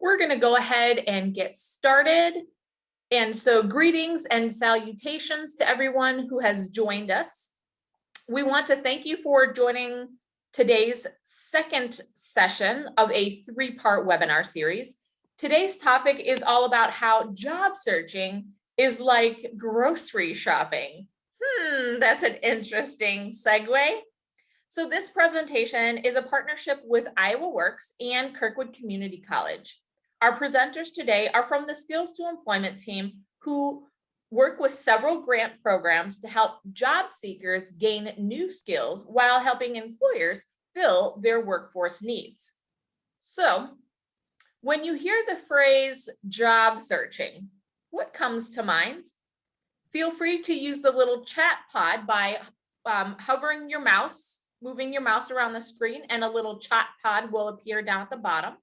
we're going to go ahead and get started. And so greetings and salutations to everyone who has joined us. We want to thank you for joining today's second session of a three-part webinar series. Today's topic is all about how job searching is like grocery shopping. That's an interesting segue. So this presentation is a partnership with Iowa Works and Kirkwood Community College. Our presenters today are from the Skills to Employment team who work with several grant programs to help job seekers gain new skills while helping employers fill their workforce needs. So when you hear the phrase job searching, what comes to mind? Feel free to use the little chat pod by hovering your mouse, moving your mouse around the screen, and a little chat pod will appear down at the bottom.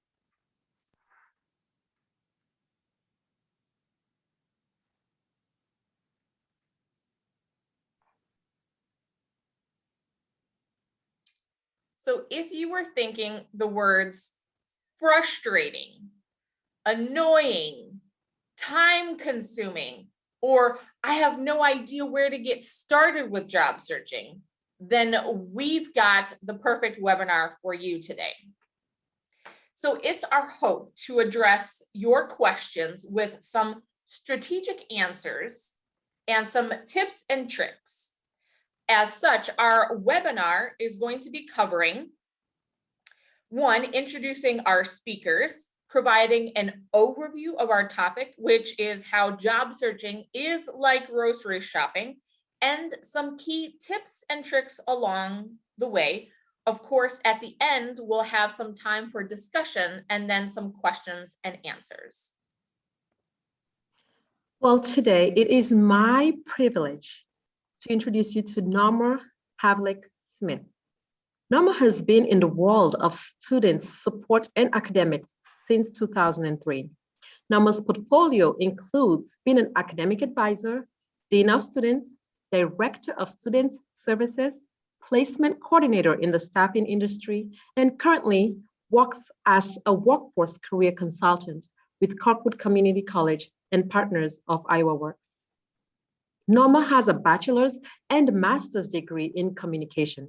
So if you were thinking the words frustrating, annoying, time-consuming, or I have no idea where to get started with job searching, then we've got the perfect webinar for you today. So it's our hope to address your questions with some strategic answers and some tips and tricks. As such, our webinar is going to be covering, one, introducing our speakers, providing an overview of our topic, which is how job searching is like grocery shopping, and some key tips and tricks along the way. Of course, at the end, we'll have some time for discussion and then some questions and answers. Well, today it is my privilege to introduce you to Norma Havlick-Smith. Norma has been in the world of student support and academics since 2003. Norma's portfolio includes being an academic advisor, dean of students, director of student services, placement coordinator in the staffing industry, and currently works as a workforce career consultant with Kirkwood Community College and partners of Iowa Works. Norma has a bachelor's and master's degree in communication.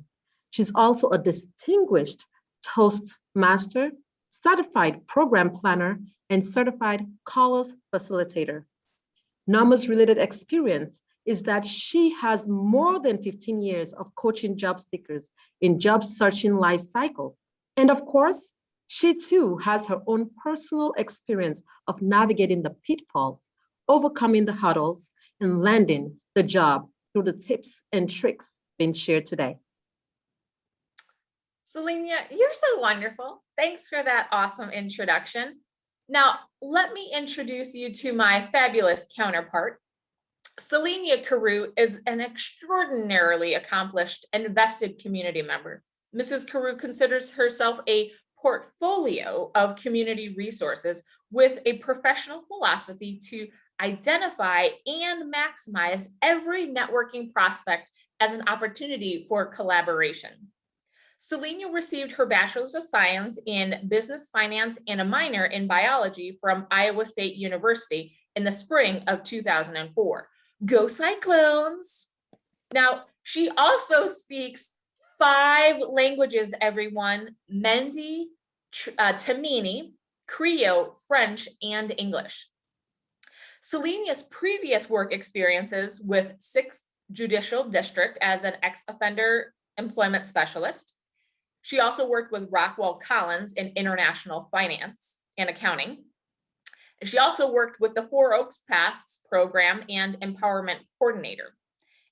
She's also a distinguished Toastmaster, certified program planner, and certified callers facilitator. Norma's related experience is that she has more than 15 years of coaching job seekers in job searching life cycle. And of course, she too has her own personal experience of navigating the pitfalls, overcoming the hurdles, and landing the job through the tips and tricks being shared today. Selenia, you're so wonderful. Thanks for that awesome introduction. Now, let me introduce you to my fabulous counterpart. Selenia Carew is an extraordinarily accomplished and vested community member. Mrs. Carew considers herself a portfolio of community resources with a professional philosophy to identify and maximize every networking prospect as an opportunity for collaboration. Selenia received her Bachelor's of Science in Business Finance and a minor in biology from Iowa State University in the spring of 2004. Go Cyclones! Now, she also speaks 5 languages, everyone: Mende, Tamini, Creole, French, and English. Selenia's previous work experiences with 6th Judicial District as an ex-offender employment specialist. She also worked with Rockwell Collins in international finance and accounting. She also worked with the Four Oaks Paths program and empowerment coordinator.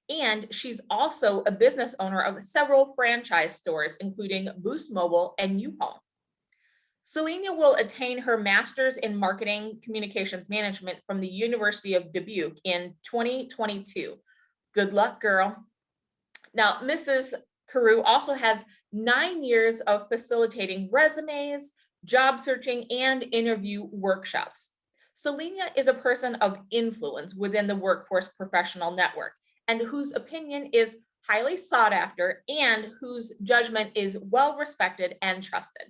And she's also a business owner of several franchise stores, including Boost Mobile and U-Haul. Selenia will attain her master's in marketing communications management from the University of Dubuque in 2022. Good luck, girl. Now, Mrs. Carew also has 9 years of facilitating resumes, job searching, and interview workshops. Selenia is a person of influence within the workforce professional network and whose opinion is highly sought after and whose judgment is well respected and trusted.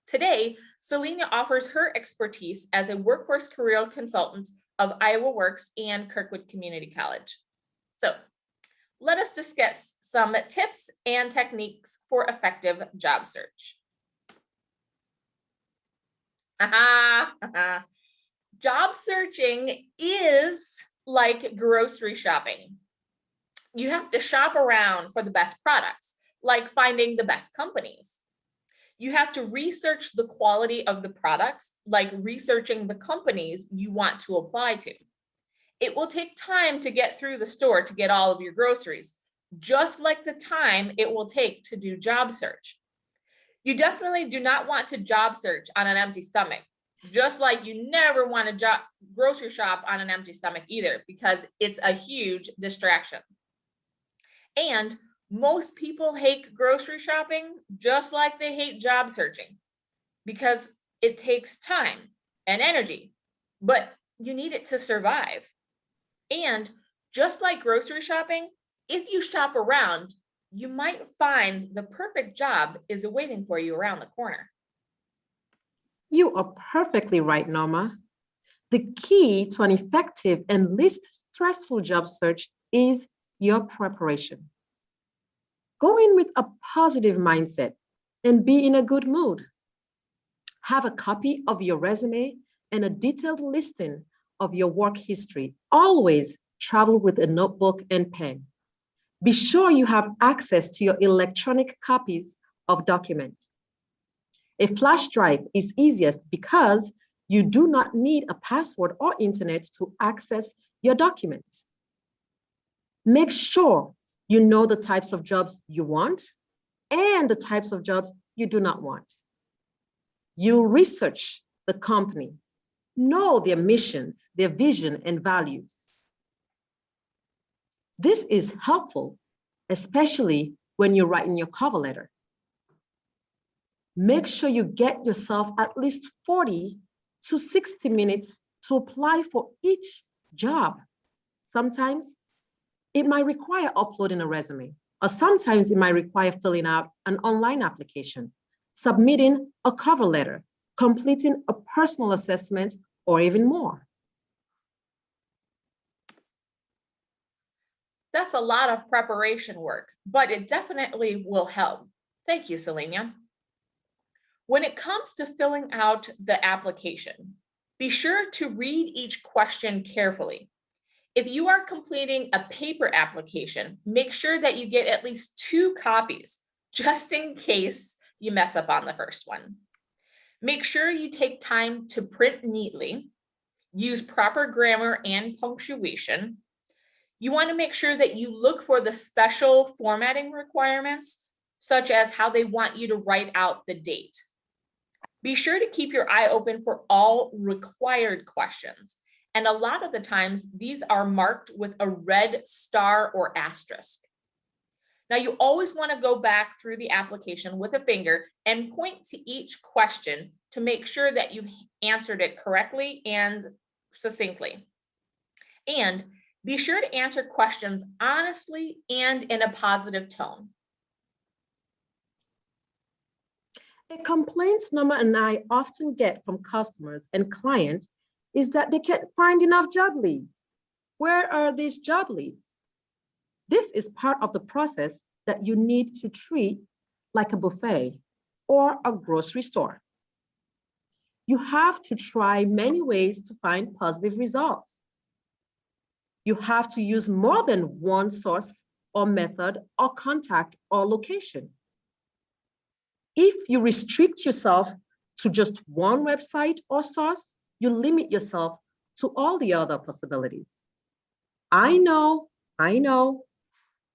Today, Selena offers her expertise as a workforce career consultant of Iowa Works and Kirkwood Community College. So let us discuss some tips and techniques for effective job search. Job searching is like grocery shopping. You have to shop around for the best products, like finding the best companies. You have to research the quality of the products, like researching the companies you want to apply to. It will take time to get through the store to get all of your groceries, just like the time it will take to do job search. You definitely do not want to job search on an empty stomach, just like you never want to grocery shop on an empty stomach either, because it's a huge distraction. And most people hate grocery shopping just like they hate job searching, because it takes time and energy, but you need it to survive. And just like grocery shopping, if you shop around, you might find the perfect job is waiting for you around the corner. You are perfectly right, Norma. The key to an effective and least stressful job search is your preparation. Go in with a positive mindset and be in a good mood. Have a copy of your resume and a detailed listing of your work history. Always travel with a notebook and pen. Be sure you have access to your electronic copies of documents. A flash drive is easiest because you do not need a password or internet to access your documents. Make sure you know the types of jobs you want and the types of jobs you do not want. You research the company, know their missions, their vision, and values. This is helpful, especially when you're writing your cover letter. Make sure you get yourself at least 40 to 60 minutes to apply for each job. Sometimes it might require uploading a resume, or sometimes it might require filling out an online application, submitting a cover letter, completing a personal assessment, or even more. That's a lot of preparation work, but it definitely will help. Thank you, Selena. When it comes to filling out the application, be sure to read each question carefully. If you are completing a paper application, make sure that you get at least 2 copies, just in case you mess up on the first one. Make sure you take time to print neatly, use proper grammar and punctuation. You want to make sure that you look for the special formatting requirements, such as how they want you to write out the date. Be sure to keep your eye open for all required questions. And a lot of the times, these are marked with a red star or asterisk. Now, you always want to go back through the application with a finger and point to each question to make sure that you answered it correctly and succinctly. And be sure to answer questions honestly and in a positive tone. A complaint Norma and I often get from customers and clients is that they can't find enough job leads. Where are these job leads? This is part of the process that you need to treat like a buffet or a grocery store. You have to try many ways to find positive results. You have to use more than one source or method or contact or location. If you restrict yourself to just one website or source, you limit yourself to all the other possibilities. I know,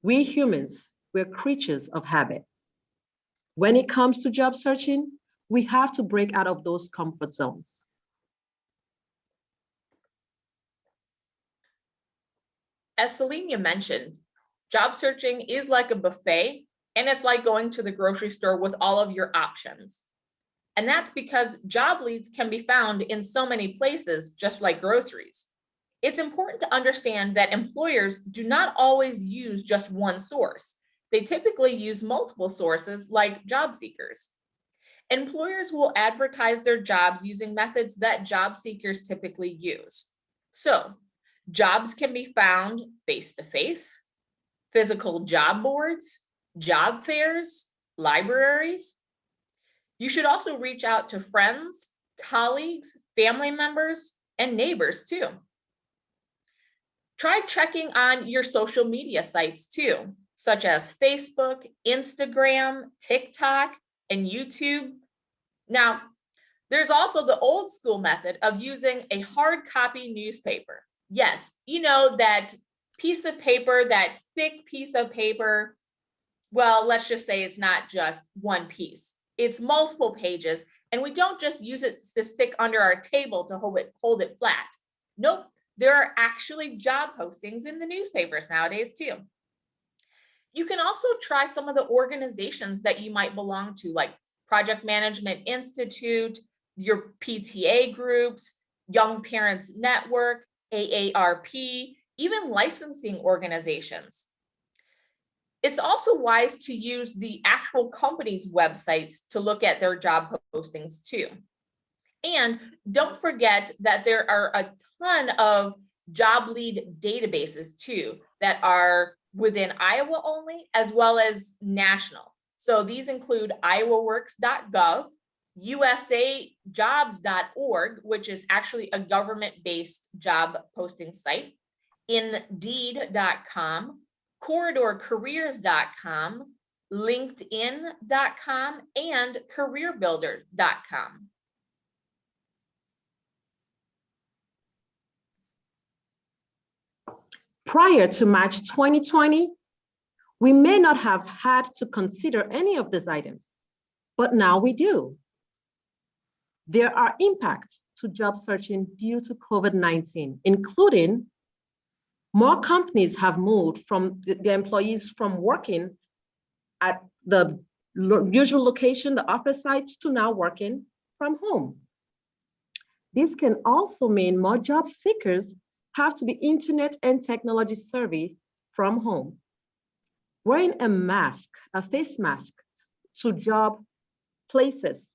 we humans, we're creatures of habit. When it comes to job searching, we have to break out of those comfort zones. As Selena mentioned, job searching is like a buffet, and it's like going to the grocery store with all of your options. And that's because job leads can be found in so many places, just like groceries. It's important to understand that employers do not always use just one source. They typically use multiple sources like job seekers. employers will advertise their jobs using methods that job seekers typically use. So, jobs can be found face-to-face, physical job boards, job fairs, libraries. You should also reach out to friends, colleagues, family members, and neighbors too. Try checking on your social media sites too, such as Facebook, Instagram, TikTok, and YouTube. Now, there's also the old school method of using a hard copy newspaper. Yes, you know, that piece of paper, that thick piece of paper. Well, let's just say it's not just one piece. It's multiple pages, and we don't just use it to stick under our table to hold it flat. Nope, there are actually job postings in the newspapers nowadays too. You can also try some of the organizations that you might belong to, like Project Management Institute, your PTA groups, Young Parents Network, AARP, even licensing organizations. It's also wise to use the actual company's websites to look at their job postings too. And don't forget that there are a ton of job lead databases too that are within Iowa only, as well as national. So these include iowaworks.gov, usajobs.org, which is actually a government-based job posting site, indeed.com, corridorcareers.com, linkedin.com, and careerbuilder.com. Prior to March 2020, we may not have had to consider any of these items, but now we do. There are impacts to job searching due to COVID-19, including more companies have moved from their employees from working at the usual location, the office sites, to now working from home. This can also mean more job seekers have to be internet and technology savvy from home. Wearing a mask, a face mask, to job places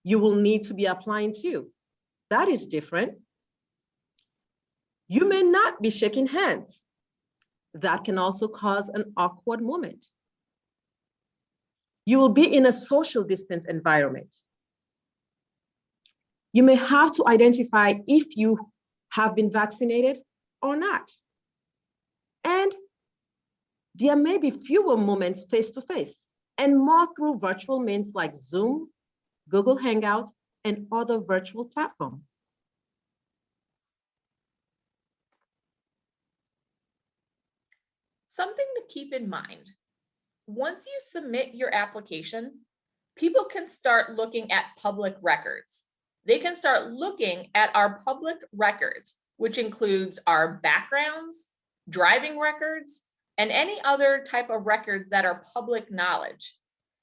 you will need to be applying to. That is different. You may not be shaking hands. That can also cause an awkward moment. You will be in a social distance environment. You may have to identify if you have been vaccinated or not. And there may be fewer moments face-to-face and more through virtual means like Zoom, Google Hangouts, and other virtual platforms. Something to keep in mind, once you submit your application, people can start looking at public records. They can start looking at our public records, which includes our backgrounds, driving records, and any other type of records that are public knowledge.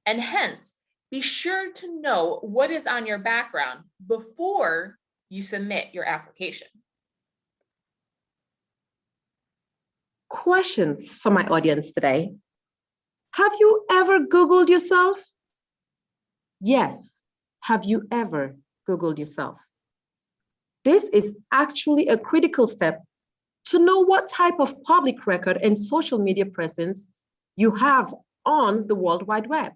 And hence, be sure to know what is on your background before you submit your application. Questions for my audience today. Have you ever Googled yourself? Yes. Have you ever Googled yourself? This is actually a critical step to know what type of public record and social media presence you have on the World Wide Web.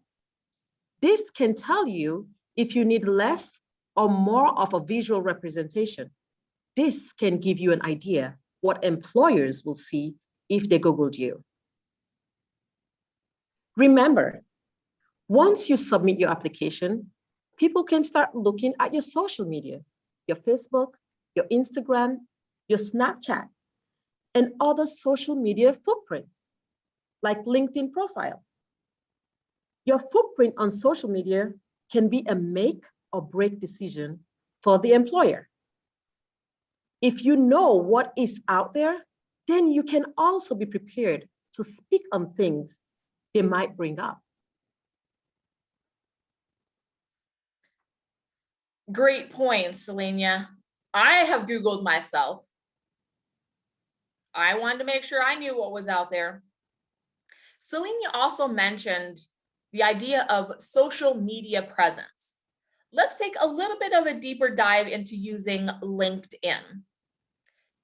This can tell you if you need less or more of a visual representation. This can give you an idea what employers will see if they Googled you. Remember, once you submit your application, people can start looking at your social media, your Facebook, your Instagram, your Snapchat, and other social media footprints, like LinkedIn profile. Your footprint on social media can be a make or break decision for the employer. If you know what is out there, then you can also be prepared to speak on things they might bring up. Great points, Selenia. I have Googled myself. I wanted to make sure I knew what was out there. Selenia also mentioned the idea of social media presence. let's take a little bit of a deeper dive into using LinkedIn.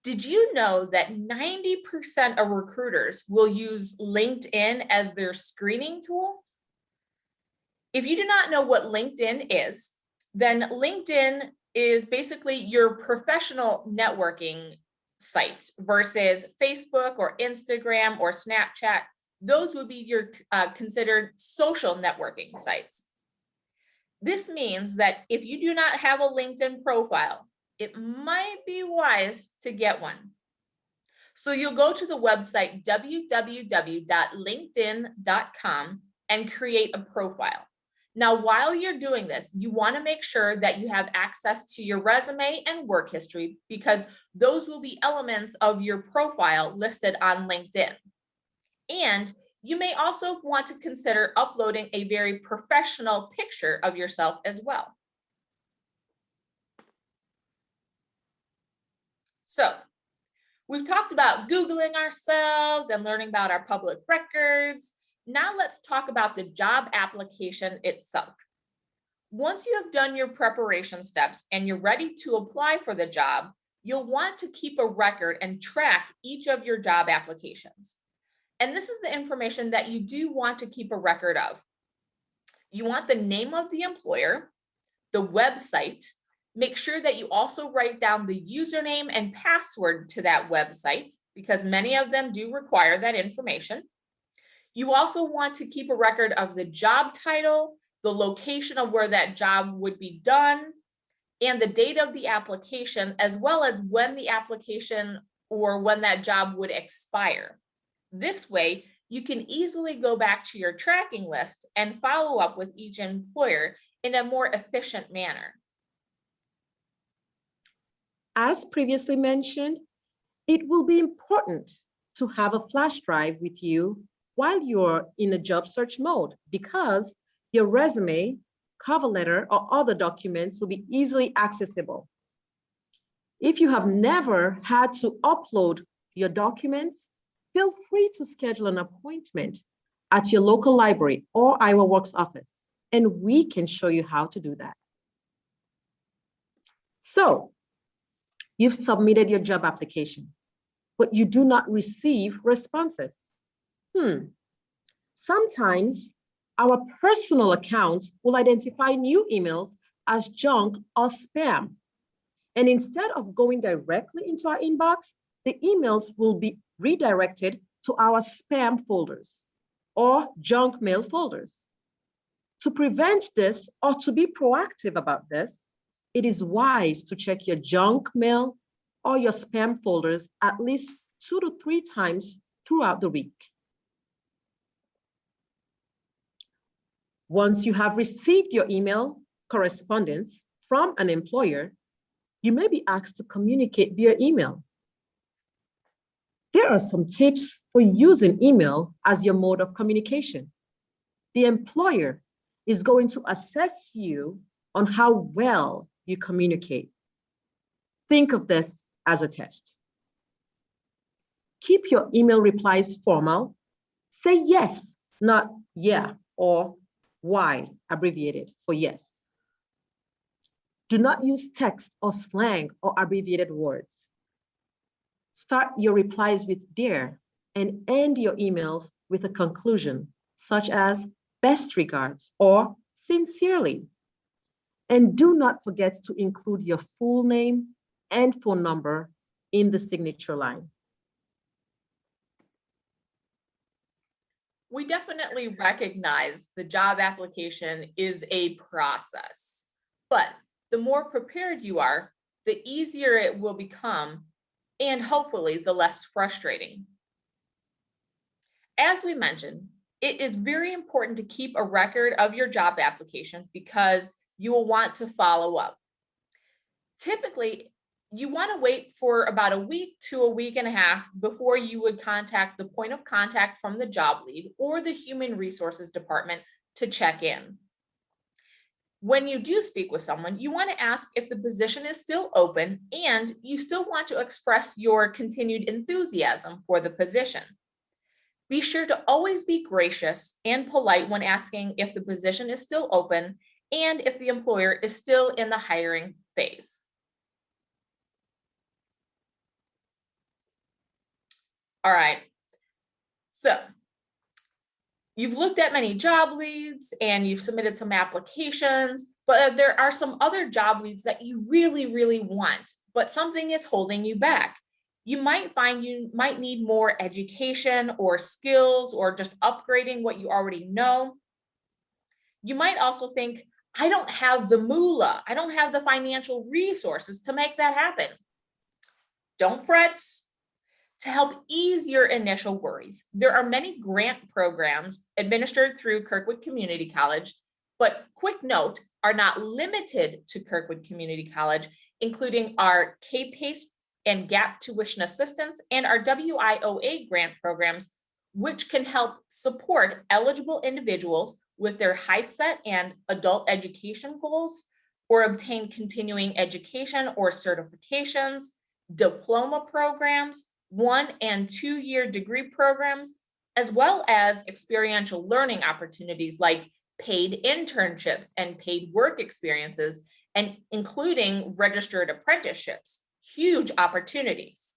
Did you know that 90% of recruiters will use LinkedIn as their screening tool? If you do not know what LinkedIn is, then LinkedIn is basically your professional networking site versus Facebook or Instagram or Snapchat. Those would be your considered social networking sites. This means that if you do not have a LinkedIn profile, it might be wise to get one. So you'll go to the website www.linkedin.com and create a profile. Now, while you're doing this, you want to make sure that you have access to your resume and work history because those will be elements of your profile listed on LinkedIn. And you may also want to consider uploading a very professional picture of yourself as well. So we've talked about Googling ourselves and learning about our public records. Now let's talk about the job application itself. Once you have done your preparation steps and you're ready to apply for the job, you'll want to keep a record and track each of your job applications. And this is the information that you do want to keep a record of. You want the name of the employer, the website. Make sure that you also write down the username and password to that website because many of them do require that information. You also want to keep a record of the job title, the location of where that job would be done, and the date of the application, as well as when the application or when that job would expire. This way, you can easily go back to your tracking list and follow up with each employer in a more efficient manner. As previously mentioned, it will be important to have a flash drive with you while you're in a job search mode because your resume, cover letter, or other documents will be easily accessible. If you have never had to upload your documents, feel free to schedule an appointment at your local library or Iowa Works office, and we can show you how to do that. So, you've submitted your job application, but you do not receive responses. Sometimes our personal accounts will identify new emails as junk or spam. And instead of going directly into our inbox, the emails will be redirected to our spam folders or junk mail folders. To prevent this or to be proactive about this, it is wise to check your junk mail or your spam folders at least 2 to 3 times throughout the week. Once you have received your email correspondence from an employer, you may be asked to communicate via email. There are some tips for using email as your mode of communication. The employer is going to assess you on how well you communicate. Think of this as a test. Keep your email replies formal. Say yes, not yeah, or Y, abbreviated for yes. Do not use text or slang or abbreviated words. Start your replies with dear and end your emails with a conclusion, such as best regards or sincerely. And do not forget to include your full name and phone number in the signature line. We definitely recognize the job application is a process, but the more prepared you are, the easier it will become, and hopefully the less frustrating. As we mentioned, it is very important to keep a record of your job applications because you will want to follow up. Typically, you want to wait for about a week to a week and a half before you would contact the point of contact from the job lead or the human resources department to check in. When you do speak with someone, you want to ask if the position is still open and you still want to express your continued enthusiasm for the position. Be sure to always be gracious and polite when asking if the position is still open and if the employer is still in the hiring phase. All right, so you've looked at many job leads and you've submitted some applications, but there are some other job leads that you really, really want, but something is holding you back. You might find you might need more education or skills or just upgrading what you already know. You might also think, I don't have the moolah, I don't have the financial resources to make that happen. Don't fret. To help ease your initial worries, there are many grant programs administered through Kirkwood Community College, but quick note, are not limited to Kirkwood Community College, including our K-PACE and GAP tuition assistance and our WIOA grant programs, which can help support eligible individuals with their HiSET and adult education goals, or obtain continuing education or certifications, diploma programs, 1- and 2-year degree programs, as well as experiential learning opportunities like paid internships and paid work experiences, and including registered apprenticeships. Huge opportunities.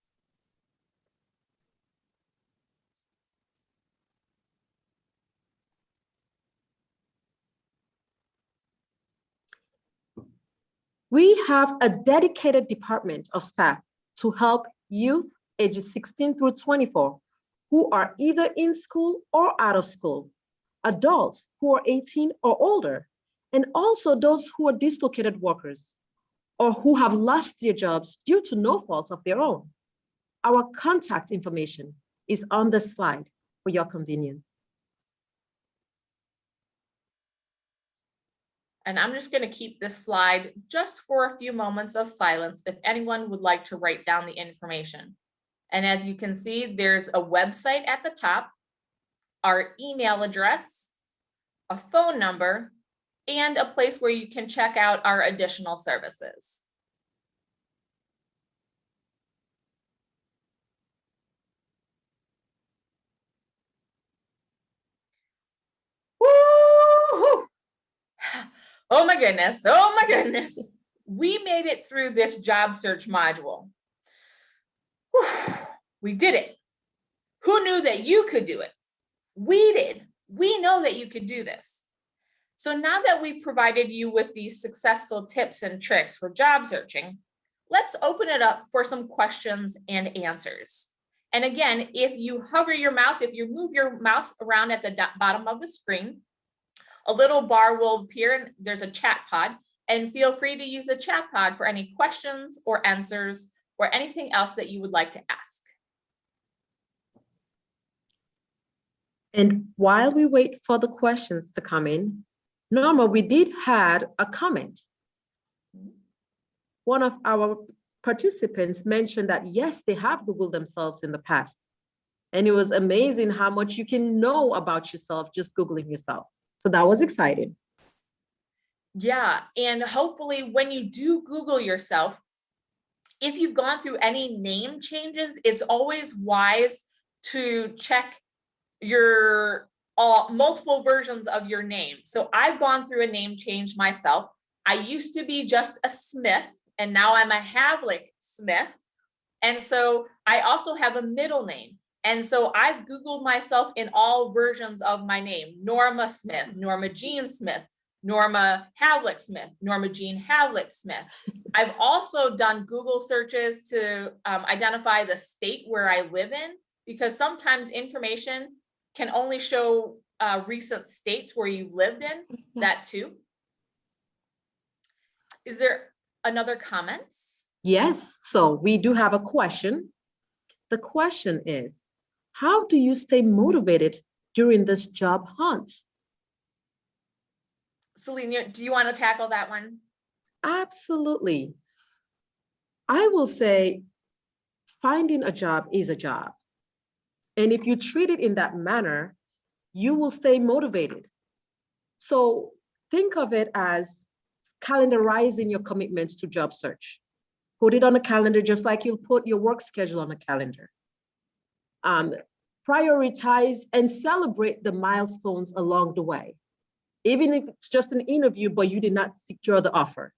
We have a dedicated department of staff to help youth ages 16 through 24 who are either in school or out of school, adults who are 18 or older, and also those who are dislocated workers or who have lost their jobs due to no fault of their own. Our contact information is on the slide for your convenience. And I'm just going to keep this slide just for a few moments of silence if anyone would like to write down the information. And as you can see, there's a website at the top, our email address, a phone number, and a place where you can check out our additional services. Woo-hoo! Oh my goodness, oh my goodness. We made it through this job search module. Whew. We did it. Who knew that you could do it? We did. We know that you could do this. So now that we've provided you with these successful tips and tricks for job searching, let's open it up for some questions and answers. And again, if you hover your mouse, if you move your mouse around at the bottom of the screen, a little bar will appear and there's a chat pod, and feel free to use the chat pod for any questions or answers or anything else that you would like to ask. And while we wait for the questions to come in, Norma, we did had a comment. One of our participants mentioned that, yes, they have Googled themselves in the past. And it was amazing how much you can know about yourself just Googling yourself. So that was exciting. Yeah, and hopefully when you do Google yourself, if you've gone through any name changes, it's always wise to check your multiple versions of your name. So I've gone through a name change myself. I used to be just a Smith, and now I'm a Havlick Smith. And so I also have a middle name. And so I've Googled myself in all versions of my name: Norma Smith, Norma Jean Smith, Norma Havlick Smith, Norma Jean Havlick Smith. I've also done Google searches to identify the state where I live in, because sometimes information can only show recent states where you've lived in, that too. Is there another comments? Yes, so we do have a question. The question is, how do you stay motivated during this job hunt? Selena, do you want to tackle that one? Absolutely. I will say finding a job is a job. And if you treat it in that manner, you will stay motivated. So think of it as calendarizing your commitments to job search. Put it on a calendar just like you'll put your work schedule on a calendar. Prioritize and celebrate the milestones along the way. even if it's just an interview, but you did not secure the offer.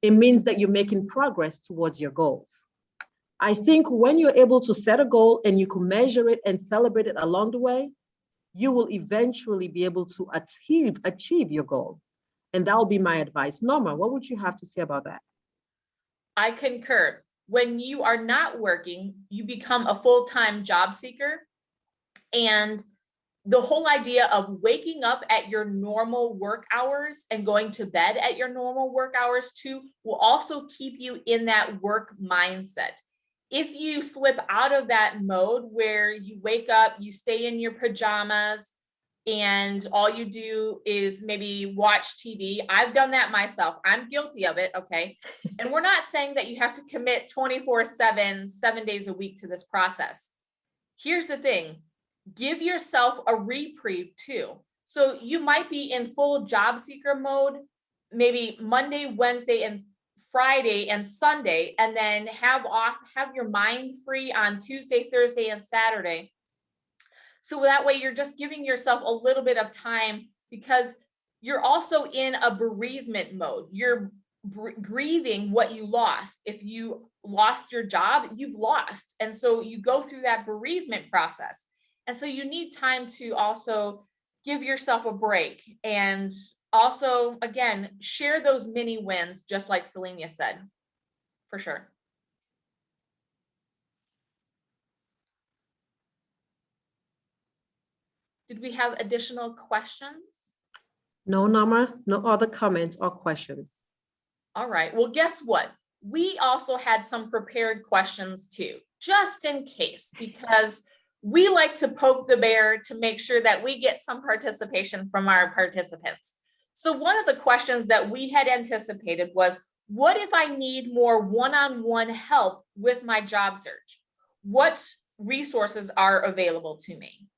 It means that you're making progress towards your goals. I think when you're able to set a goal and you can measure it and celebrate it along the way, you will eventually be able to achieve your goal. And that will be my advice. Norma, what would you have to say about that? I concur. When you are not working, you become a full-time job seeker. And the whole idea of waking up at your normal work hours and going to bed at your normal work hours too will also keep you in that work mindset. If you slip out of that mode where you wake up, you stay in your pajamas, and all you do is maybe watch TV. I've done that myself. I'm guilty of it, okay? And we're not saying that you have to commit 24/7, 7 days a week to this process. Here's the thing. Give yourself a reprieve too. So you might be in full job seeker mode, maybe Monday, Wednesday, and Friday and Sunday, and then have your mind free on Tuesday, Thursday, and Saturday. So that way you're just giving yourself a little bit of time, because you're also in a bereavement mode. You're grieving what you lost. If you lost your job, you've lost. And so you go through that bereavement process. And so you need time to also give yourself a break. And also, again, share those mini wins, just like Selenia said, for sure. Did we have additional questions? No, Norma, no other comments or questions. All right, well, guess what? We also had some prepared questions too, just in case, because we like to poke the bear to make sure that we get some participation from our participants. So one of the questions that we had anticipated was, what if I need more one-on-one help with my job search? What resources are available to me?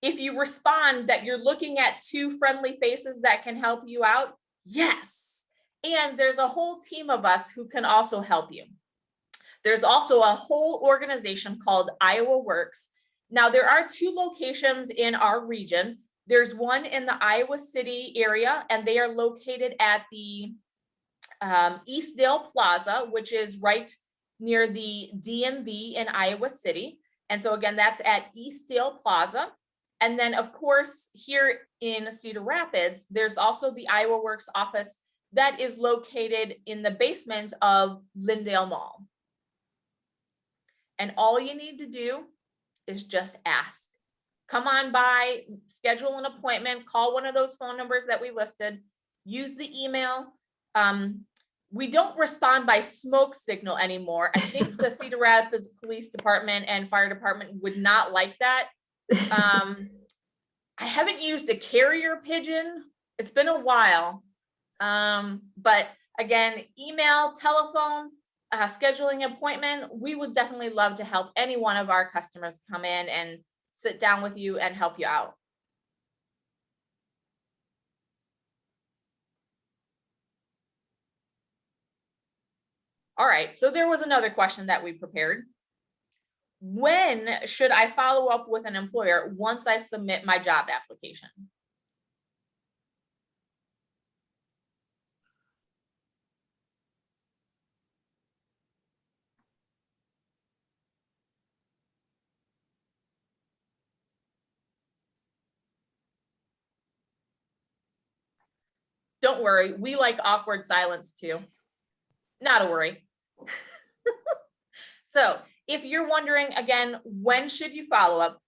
If you respond that you're looking at two friendly faces that can help you out, yes. And there's a whole team of us who can also help you. There's also a whole organization called Iowa Works. Now, there are two locations in our region. There's one in the Iowa City area, and they are located at the Eastdale Plaza, which is right near the DMV in Iowa City. And so again, that's at Eastdale Plaza. And then, of course, here in Cedar Rapids, there's also the Iowa Works office that is located in the basement of Lindale Mall. And all you need to do is just ask. Come on by, schedule an appointment, call one of those phone numbers that we listed, use the email. We don't respond by smoke signal anymore. I think the Cedar Rapids Police Department and Fire Department would not like that. I haven't used a carrier pigeon. It's been a while. But again, email, telephone, scheduling an appointment, we would definitely love to help any one of our customers come in and sit down with you and help you out. All right, so there was another question that we prepared. When should I follow up with an employer once I submit my job application? Don't worry, we like awkward silence too. Not a worry. So if you're wondering, again, when should you follow up?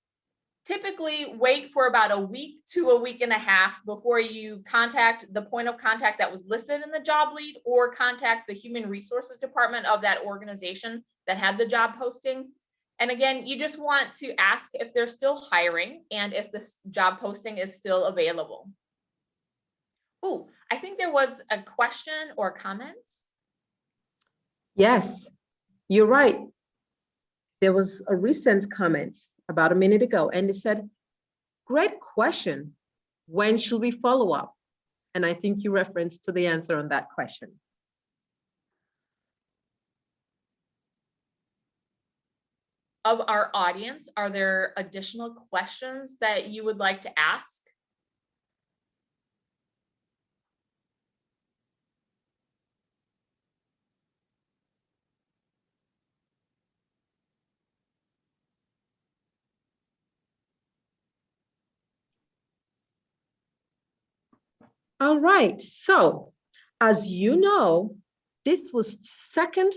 Typically wait for about a week to a week and a half before you contact the point of contact that was listed in the job lead, or contact the human resources department of that organization that had the job posting. And again, you just want to ask if they're still hiring and if this job posting is still available. Oh, I think there was a question or comments. Yes, you're right. There was a recent comment about a minute ago, and it said, great question. When should we follow up? And I think you referenced to the answer on that question. of our audience, are there additional questions that you would like to ask? All right, so as you know, this was second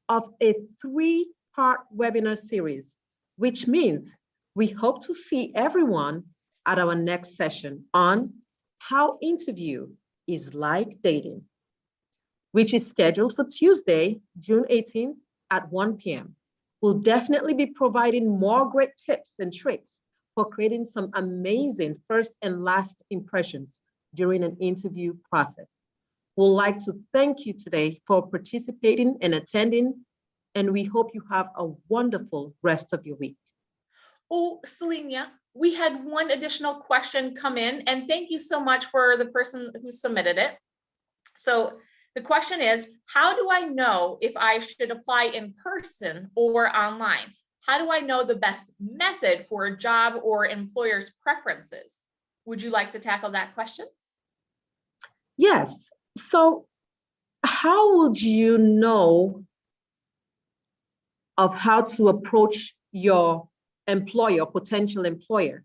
of a three-part webinar series, which means we hope to see everyone at our next session on how interview is like dating, which is scheduled for Tuesday, June 18th at 1 p.m. We'll definitely be providing more great tips and tricks for creating some amazing first and last impressions during an interview process. We'd like to thank you today for participating and attending, and we hope you have a wonderful rest of your week. Oh, Selenia, we had one additional question come in, and thank you so much for the person who submitted it. So the question is, how do I know if I should apply in person or online? How do I know the best method for a job or employer's preferences? Would you like to tackle that question? Yes. So how would you know of how to approach your employer, potential employer?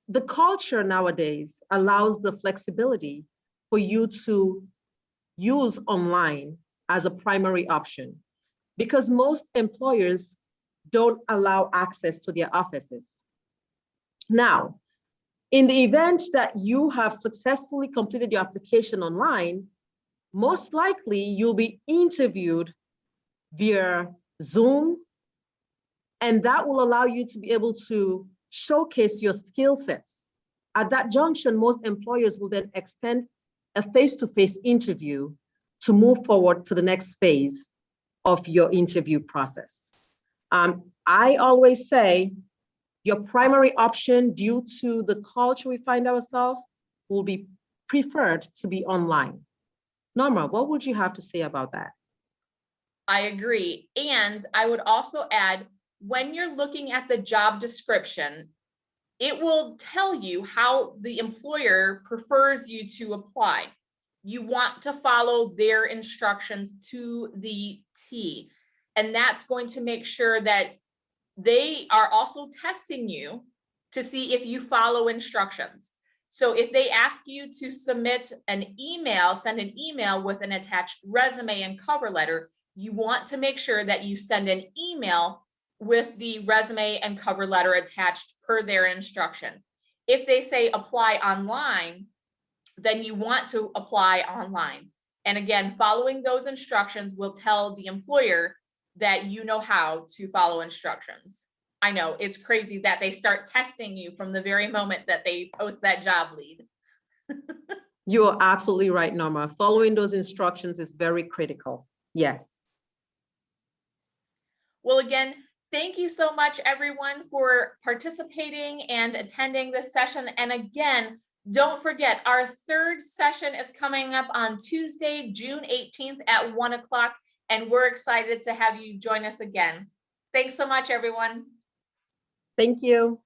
The culture nowadays allows the flexibility for you to use online as a primary option because most employers don't allow access to their offices. Now, in the event that you have successfully completed your application online, most likely you'll be interviewed via Zoom, and that will allow you to be able to showcase your skill sets. At that junction, most employers will then extend a face-to-face interview to move forward to the next phase of your interview process. I always say your primary option due to the culture we find ourselves will be preferred to be online. Norma, what would you have to say about that? I agree. And I would also add, when you're looking at the job description, it will tell you how the employer prefers you to apply. You want to follow their instructions to the T. And that's going to make sure that they are also testing you to see if you follow instructions. So if they ask you to submit an email, send an email with an attached resume and cover letter, you want to make sure that you send an email with the resume and cover letter attached per their instruction. If they say apply online, then you want to apply online. And again, following those instructions will tell the employer that you know how to follow instructions. I know it's crazy that they start testing you from the very moment that they post that job lead. You are absolutely right, Norma. Following those instructions is very critical. Yes. Well, again, thank you so much, everyone, for participating and attending this session. And again, don't forget, our third session is coming up on Tuesday, June 18th at 1 o'clock, and we're excited to have you join us again. Thanks so much, everyone. Thank you.